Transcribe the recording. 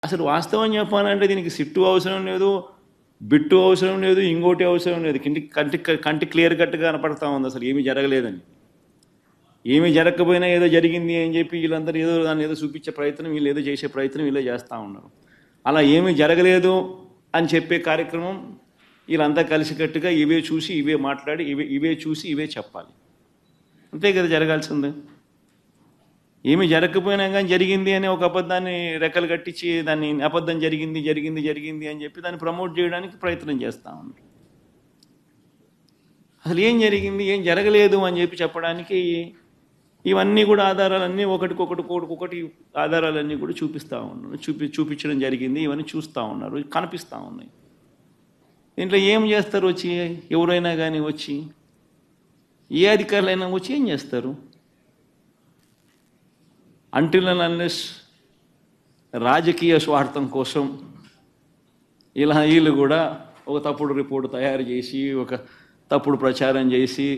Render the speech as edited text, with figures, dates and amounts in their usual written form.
అసలు వాస్తవం చెప్పాలంటే దీనికి సిట్టు అవసరం లేదు, బిట్టు అవసరం లేదు, ఇంకోటి అవసరం లేదు. కంటి క్లియర్ కట్గా కనపడతా ఉంది అసలు ఏమీ జరగలేదని. ఏమీ జరగకపోయినా ఏదో జరిగింది అని చెప్పి వీళ్ళందరూ ఏదో దాన్ని ఏదో చూపించే ప్రయత్నం, వీళ్ళు ఏదో చేసే ప్రయత్నం వీళ్ళే చేస్తూ ఉన్నారు. అలా ఏమీ జరగలేదు అని చెప్పే కార్యక్రమం వీళ్ళంతా కలిసికట్టుగా ఇవే చూసి ఇవే మాట్లాడి ఇవే చూసి ఇవే చెప్పాలి. అంతే కదా జరగాల్సిందే. ఏమి జరగకపోయినా కానీ జరిగింది అని ఒక అబద్ధాన్ని రెక్కలు కట్టించి దాన్ని అబద్ధం జరిగింది జరిగింది జరిగింది అని చెప్పి దాన్ని ప్రమోట్ చేయడానికి ప్రయత్నం చేస్తూ ఉన్నారు. అసలు ఏం జరిగింది ఏం జరగలేదు అని చెప్పి చెప్పడానికి ఇవన్నీ కూడా ఆధారాలన్నీ ఒకటికొకటి ఆధారాలన్నీ కూడా చూపిస్తూ ఉన్నారు. చూపించడం జరిగింది, ఇవన్నీ చూస్తూ ఉన్నారు, కనిపిస్తూ ఉన్నాయి. దీంట్లో ఏం చేస్తారు వచ్చి ఎవరైనా కానీ వచ్చి ఏ అధికారులైనా వచ్చి ఏం చేస్తారు? అంటిల్ అండ్ అన్లెస్ రాజకీయ స్వార్థం కోసం ఇలా వీళ్ళు కూడా ఒక తప్పుడు రిపోర్టు తయారు చేసి ఒక తప్పుడు ప్రచారం చేసి